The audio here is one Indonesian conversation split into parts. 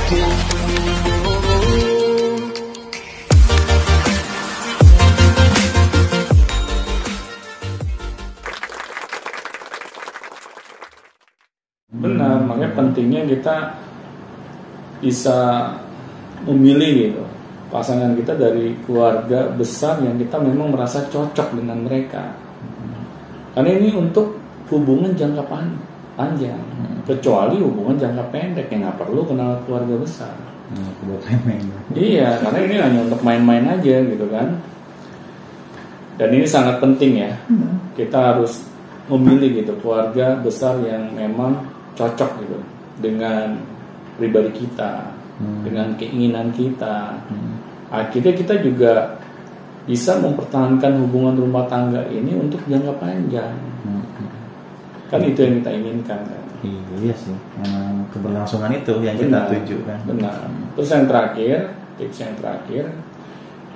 Benar, makanya pentingnya kita bisa memilih gitu pasangan kita dari keluarga besar yang kita memang merasa cocok dengan mereka. Karena ini untuk hubungan jangka panjang. Kecuali hubungan jangka pendek yang nggak perlu kenal keluarga besar. Iya, karena ini hanya untuk main-main aja gitu kan. Dan ini sangat penting ya. Kita harus memilih gitu keluarga besar yang memang cocok gitu dengan pribadi kita, dengan keinginan kita. Akhirnya kita juga bisa mempertahankan hubungan rumah tangga ini untuk jangka panjang. Kan itu yang kita inginkan kan. Iya sih, memang keberlangsungan itu yang kita tuju kan. Benar. Terus yang terakhir, tips yang terakhir,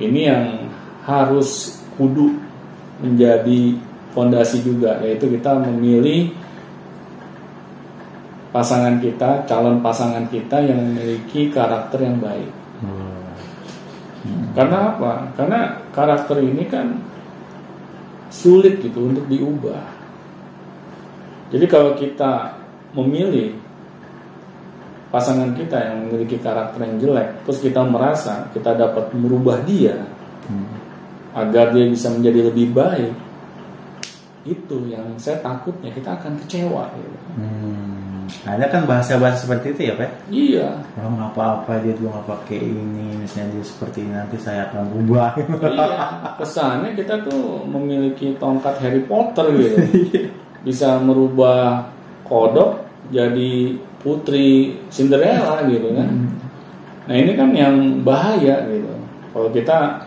ini yang harus kudu menjadi fondasi juga, yaitu kita memilih pasangan kita, calon pasangan kita yang memiliki karakter yang baik. Karena apa? Karena karakter ini kan sulit gitu untuk diubah. Jadi kalau kita memilih pasangan kita yang memiliki karakter yang jelek, terus kita merasa kita dapat merubah dia agar dia bisa menjadi lebih baik, itu yang saya takutnya kita akan kecewa gitu. Ada kan bahasa-bahasa seperti itu ya Pak? Iya. Kalau nggak apa-apa dia juga nggak pakai ini, misalnya dia seperti ini, nanti saya akan ubah. Iya. Kesannya kita tuh memiliki tongkat Harry Potter gitu, bisa merubah kodok jadi putri Cinderella gitu kan. Nah ini kan yang bahaya gitu. Kalau kita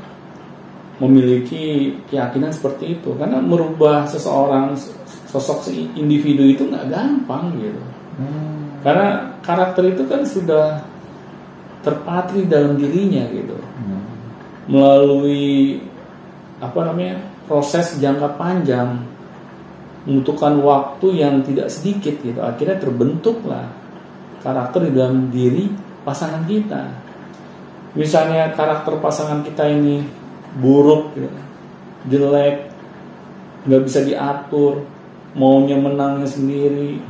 memiliki keyakinan seperti itu, karena merubah seseorang, sosok individu itu nggak gampang gitu. Karena karakter itu kan sudah terpatri dalam dirinya gitu, melalui proses jangka panjang, membutuhkan waktu yang tidak sedikit gitu. Akhirnya terbentuklah karakter di dalam diri pasangan kita. Misalnya karakter pasangan kita ini buruk, gitu, jelek, nggak bisa diatur, maunya menangnya sendiri,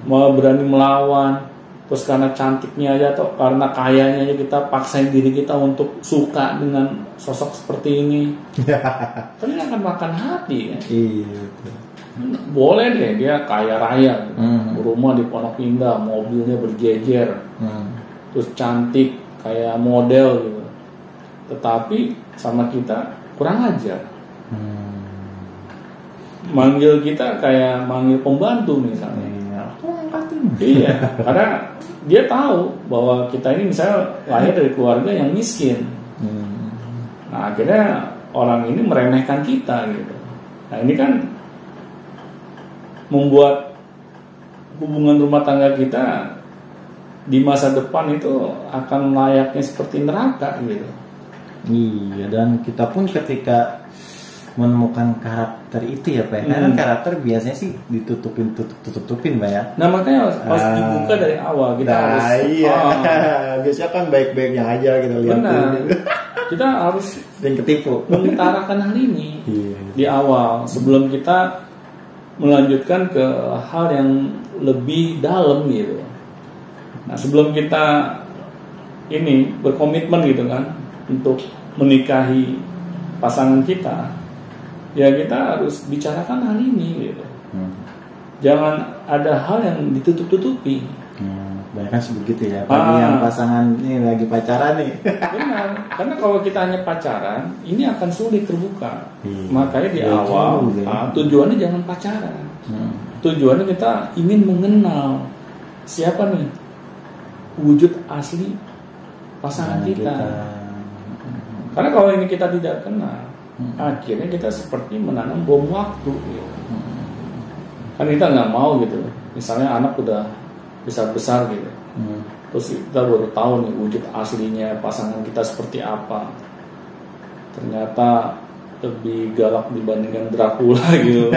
mau berani melawan, terus karena cantiknya aja atau karena kayanya aja kita paksain diri kita untuk suka dengan sosok seperti ini. Kan ini akan makan hati ya. Iya. Boleh deh dia kaya raya, gitu. Rumah di Pondok Indah, mobilnya berjejer, terus cantik kayak model gitu. Tetapi sama kita kurang ajar. Manggil kita kayak manggil pembantu misalnya. Iya, karena dia tahu bahwa kita ini misalnya lahir dari keluarga yang miskin. Nah akhirnya orang ini meremehkan kita gitu. Nah ini kan membuat hubungan rumah tangga kita di masa depan itu akan layaknya seperti neraka gitu. Iya, dan kita pun ketika menemukan karakter itu ya Pak, karena karakter biasanya sih ditutupin Pak ya. Nah makanya harus dibuka dari awal, kita harus. Iya. Biasanya kan baik-baiknya aja kita lihat. Benar. Kita harus dan ketipu. mengutarakan hal ini di awal sebelum kita melanjutkan ke hal yang lebih dalam gitu. Nah sebelum kita ini berkomitmen gitu kan untuk menikahi pasangan kita, ya kita harus bicarakan hal ini gitu. Jangan ada hal yang ditutup-tutupi. Banyak kan sebegitu ya. Bagi yang pasangan ini lagi pacaran nih. Benar. Karena kalau kita hanya pacaran, ini akan sulit terbuka. Makanya di awal tujuannya jangan pacaran. Tujuannya kita ingin mengenal siapa nih wujud asli pasangan kita. Karena kalau ini kita tidak kenal, akhirnya kita seperti menanam bom waktu gitu. Kan kita nggak mau gitu. Misalnya anak udah besar gitu, terus kita baru tahu nih wujud aslinya pasangan kita seperti apa. Ternyata lebih galak dibandingkan Dracula gitu.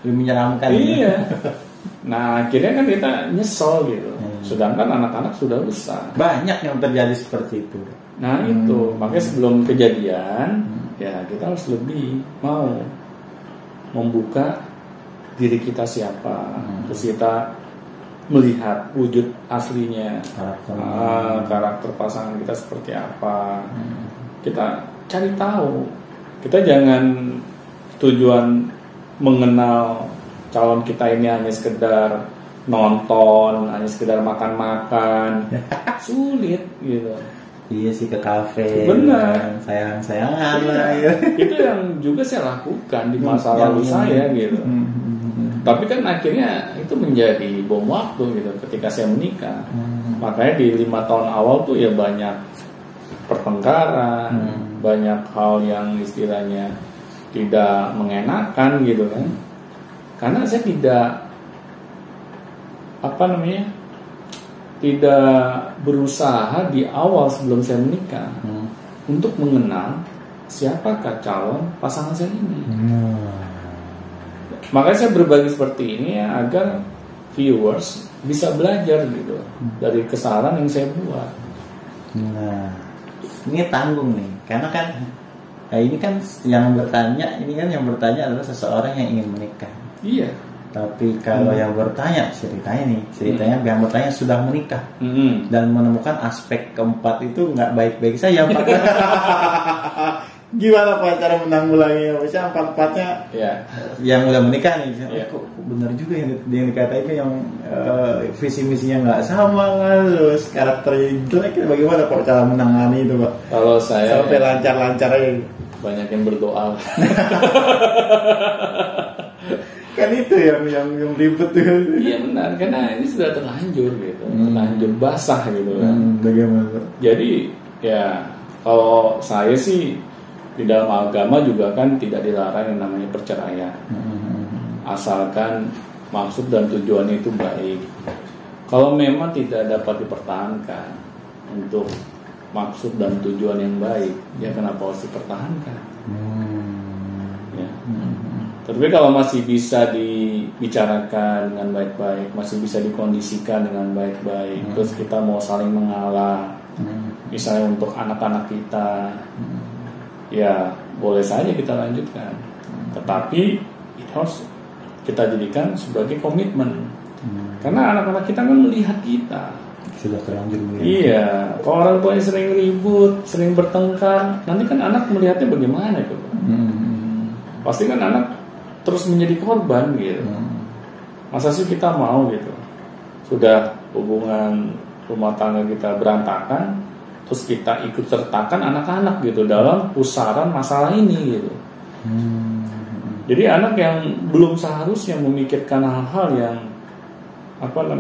Lebih menyeramkan. Iya. Nah akhirnya kan kita nyesel gitu. Sedangkan anak-anak sudah besar. Banyak yang terjadi seperti itu. Nah itu, makanya sebelum kejadian, ya kita harus lebih mau membuka diri kita siapa, terus kita melihat wujud aslinya, karakter pasangan kita seperti apa. Kita cari tahu. Kita jangan tujuan mengenal calon kita ini hanya sekedar nonton, hanya sekedar makan-makan. Sulit gitu. Iya sih, ke kafe. Benar. Sayang-sayangan lah. Ya. Itu yang juga saya lakukan di masa lalu saya gitu. Tapi kan akhirnya itu menjadi bom waktu gitu ketika saya menikah. Makanya di 5 tahun awal tuh ya banyak pertengkaran, banyak hal yang istilahnya tidak mengenakan gitu kan. Karena saya tidak tidak berusaha di awal sebelum saya menikah untuk mengenal siapakah calon pasangan saya ini. Makanya saya berbagi seperti ini ya agar viewers bisa belajar gitu dari kesalahan yang saya buat. Nah, ini tanggung nih, karena kan ini kan yang bertanya adalah seseorang yang ingin menikah. Iya. Tapi kalau yang bertanya ceritanya yang bertanya sudah menikah dan menemukan aspek keempat itu nggak baik-baik saja, Pak. Gimana Pak cara menanggulanginya? Misalnya empat-empatnya yang udah menikah nih, kok benar juga yang dikatain yang visi misinya nggak sama kan, terus karakternya jelek, bagaimana Pak cara menangani itu Pak? Kalau saya sampai lancar-lancar aja. Banyak yang berdoa. Kan itu yang ribet tuh. Iya benar, karena ini sudah terlanjur gitu, terlanjur basah gitu kan. Bagaimana? Jadi ya kalau saya sih di dalam agama juga kan tidak dilarang yang namanya perceraian, asalkan maksud dan tujuannya itu baik. Kalau memang tidak dapat dipertahankan untuk maksud dan tujuan yang baik, ya kenapa harus dipertahankan? Ya. Tapi kalau masih bisa dibicarakan dengan baik-baik, masih bisa dikondisikan dengan baik-baik, terus kita mau saling mengalah, misalnya untuk anak-anak kita, ya boleh saja kita lanjutkan. Tetapi itu harus kita jadikan sebagai komitmen, karena anak-anak kita kan melihat kita. Sudah terlanjur. Iya, kalau orang tuanya sering ribut, sering bertengkar, nanti kan anak melihatnya bagaimana itu? Pasti kan anak terus menjadi korban gitu. Masa sih kita mau gitu? Sudah hubungan rumah tangga kita berantakan, terus kita ikut sertakan anak-anak gitu dalam pusaran masalah ini gitu. Jadi anak yang belum seharusnya memikirkan hal-hal yang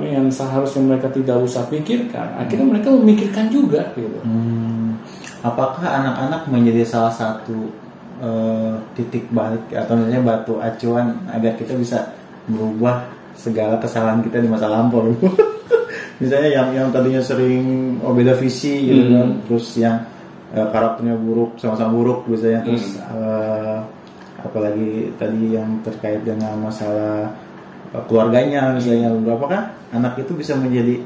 yang seharusnya mereka tidak usah pikirkan, akhirnya mereka memikirkan juga gitu. Apakah anak-anak menjadi salah satu titik balik atau misalnya batu acuan agar kita bisa merubah segala kesalahan kita di masa lampau? Misalnya yang tadinya sering beda visi gitu kan, terus yang karakternya buruk, sama-sama buruk misalnya, terus apalagi tadi yang terkait dengan masalah keluarganya misalnya, berapa kan anak itu bisa menjadi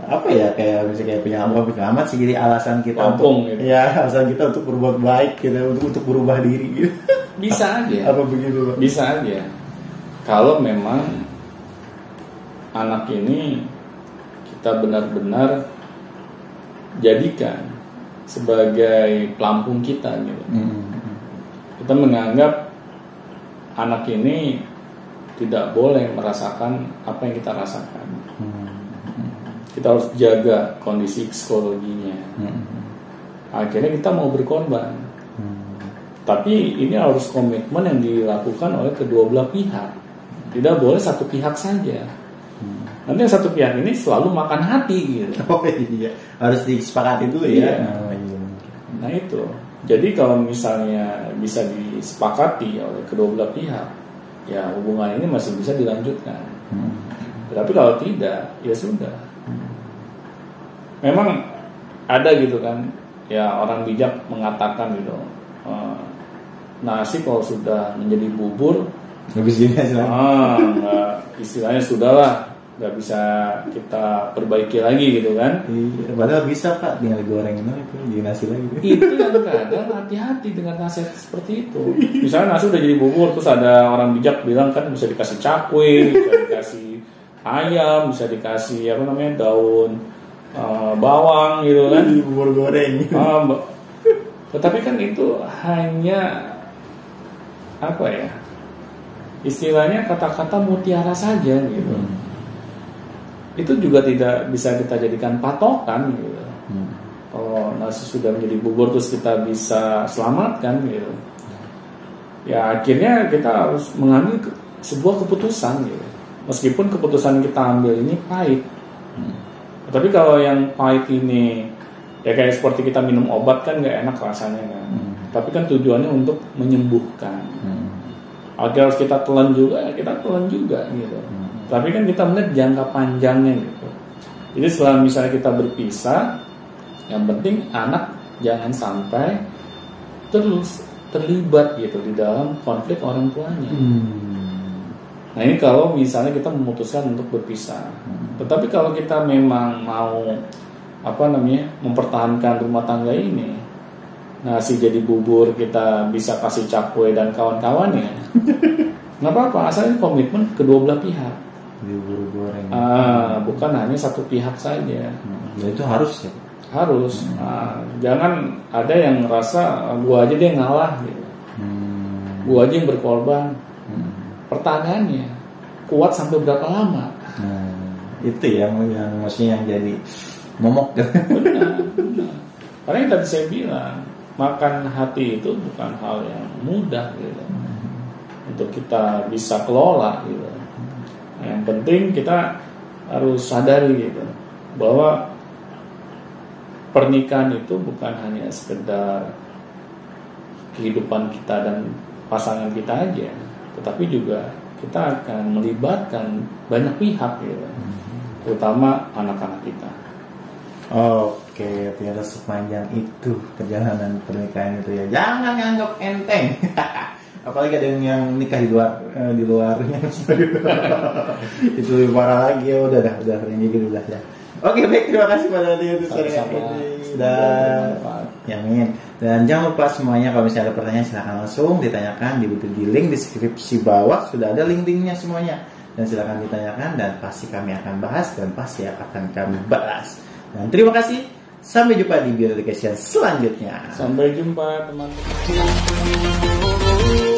kayak penyelamat sih, jadi alasan kita alasan kita untuk berbuat baik gitu, untuk berubah diri gitu. Bisa aja. Apa begitu Pak? Bisa aja. Kalau memang anak ini kita benar-benar jadikan sebagai pelampung kita gitu. Kita menganggap anak ini tidak boleh merasakan apa yang kita rasakan. Kita harus jaga kondisi psikologinya. Akhirnya kita mau berkorban. Tapi ini harus komitmen yang dilakukan oleh kedua belah pihak. Tidak boleh satu pihak saja. Nanti yang satu pihak ini selalu makan hati gitu. Oh iya, harus disepakati dulu ya. Nah itu. Jadi kalau misalnya bisa disepakati oleh kedua belah pihak, ya hubungan ini masih bisa dilanjutkan. Tapi kalau tidak, ya sudah. Memang ada gitu kan, ya orang bijak mengatakan gitu, nasi kalau sudah menjadi bubur, habis gini istilahnya sudahlah, nggak bisa kita perbaiki lagi gitu kan. Iya, padahal bisa Pak, tinggal digoreng itu di nasi lagi. Itu yang kadang hati-hati dengan nasihat seperti itu. Misalnya nasi udah jadi bubur, terus ada orang bijak bilang kan bisa dikasih cakwe, bisa dikasih ayam, bisa dikasih apa namanya daun bawang gitu kan. Bubur goreng. Tetapi kan itu hanya apa ya? Istilahnya kata-kata mutiara saja gitu. Itu juga tidak bisa kita jadikan patokan gitu. Kalau nasi sudah menjadi bubur terus kita bisa selamatkan gitu. Ya akhirnya kita harus mengambil sebuah keputusan gitu. Meskipun keputusan kita ambil ini pahit. Tapi kalau yang pahit ini ya kayak seperti kita minum obat kan nggak enak rasanya kan. Tapi kan tujuannya untuk menyembuhkan. Agar harus kita telan juga, ya kita telan juga gitu. Tapi kan kita melihat jangka panjangnya gitu. Jadi setelah misalnya kita berpisah, yang penting anak jangan sampai terus terlibat gitu di dalam konflik orang tuanya. Nah ini kalau misalnya kita memutuskan untuk berpisah. Tetapi kalau kita memang mau mempertahankan rumah tangga ini, nasi jadi bubur, kita bisa kasih cakwe dan kawan-kawannya, nggak apa-apa, asalnya komitmen kedua belah pihak. Bubur goreng. Bukan hanya satu pihak saja. Itu harus ya. Harus. Jangan ada yang ngerasa gua aja dia ngalah gitu. Gua aja yang berkorban. Pertanyaannya, kuat sampai berapa lama? Itu yang maksudnya yang jadi momok. Benar. Karena yang tadi saya bilang, makan hati itu bukan hal yang mudah gitu. Untuk kita bisa kelola gitu. Yang penting kita harus sadari gitu bahwa pernikahan itu bukan hanya sekedar kehidupan kita dan pasangan kita aja, tetapi juga kita akan melibatkan banyak pihak gitu, terutama anak-anak kita. Oke, ternyata sepanjang itu perjalanan pernikahan itu ya. Jangan nganggap enteng. Apalagi ada yang nikah di luar itu lebih parah lagi ya. Udah yang gitu udah ya. Oke, baik, terima kasih pada itu sore ini dan Yamin. Dan jangan lupa semuanya kalau misalnya ada pertanyaan silahkan langsung ditanyakan di link deskripsi bawah, sudah ada link-linknya semuanya, dan silahkan ditanyakan dan pasti kami akan bahas dan pasti akan kami balas. Dan terima kasih, sampai jumpa di Bio Education selanjutnya. Sampai jumpa teman-teman.